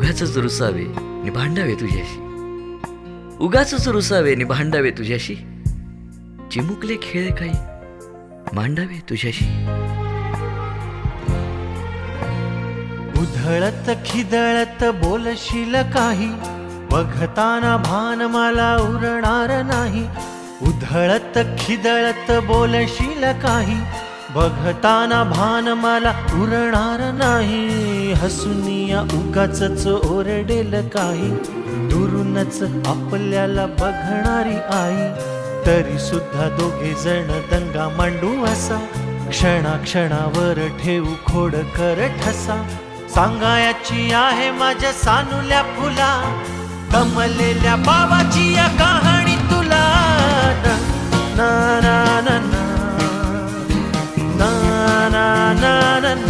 उगाचच रुसावे नि भांडावे तुझ्याशी, उगाचच रुसावे नि भांडावे तुझ्याशी, चिमुकले खेळ काही मांडावे तुझ्याशी. उधळत खिदळत बोलशील काही, बघताना भान मला उरणार नाही. उधळत खिदळत बोलशील काही, बघताना भान मला उरणार नाही. हसूनिया उगाचच ओरडेल काही, दुरूनच आपल्याला बघणारी आई. तरी सुद्धा दोघे जण दंगा मांडू असा, क्षणाक्षणावर ठेवू खोडकर ठसा. सांगायची आहे माझ्या सानुल्या फुला, कमलेल्या बाबाची या कहाणी तुला. ना ना ना ना ना ना ना ना.